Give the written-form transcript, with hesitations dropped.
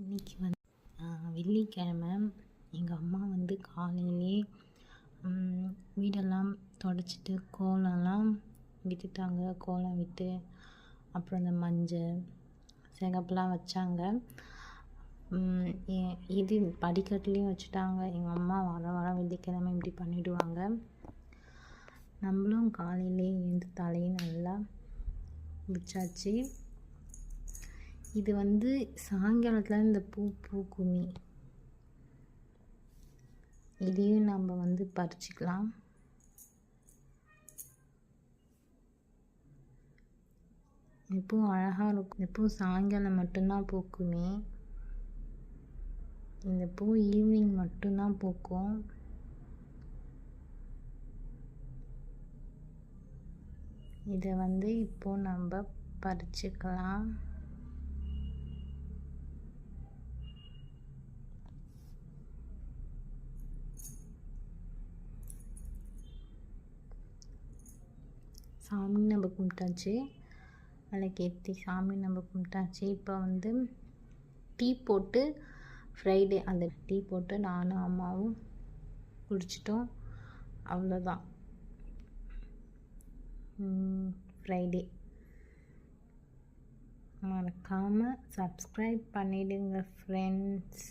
இன்றைக்கி வந்து வெள்ளிக்கிழமை. எங்கள் அம்மா வந்து காலையிலே வீடெல்லாம் துடைச்சிட்டு கோலம்லாம் விட்டுட்டாங்க. கோலம் விட்டு அப்புறம் இந்த மஞ்சள் சிகப்புலாம் வச்சாங்க. இது படிக்கட்டுலேயும் வச்சுட்டாங்க. எங்கள் அம்மா வாரம் வெள்ளிக்கிழமை இப்படி பண்ணிவிடுவாங்க. நம்மளும் காலையிலே எழுந்து தலையும் நல்லா குளிச்சாச்சு. இது வந்து சாயங்காலத்தில் இந்த பூ பூக்குமி, இதையும் நம்ம வந்து பறிச்சுக்கலாம். எப்பவும் அழகாக இருக்கும். எப்பவும் சாயங்காலம் மட்டும்தான் பூக்குமே. இந்த பூ ஈவினிங் மட்டும்தான் பூக்கும். இதை வந்து இப்போ நம்ம பறிச்சுக்கலாம். சாமி நம்ம கும்பிட்டாச்சு. விளக்கேற்றி சாமி நம்ம கும்பிட்டாச்சு. இப்போ வந்து டீ போட்டு ஃப்ரைடே அந்த டீ போட்டு நானும் அம்மாவும் குடிச்சிட்டோம். அவ்வளோதான். ஃப்ரைடே மறக்காமல் சப்ஸ்கிரைப் பண்ணிவிடுங்க ஃப்ரெண்ட்ஸ்.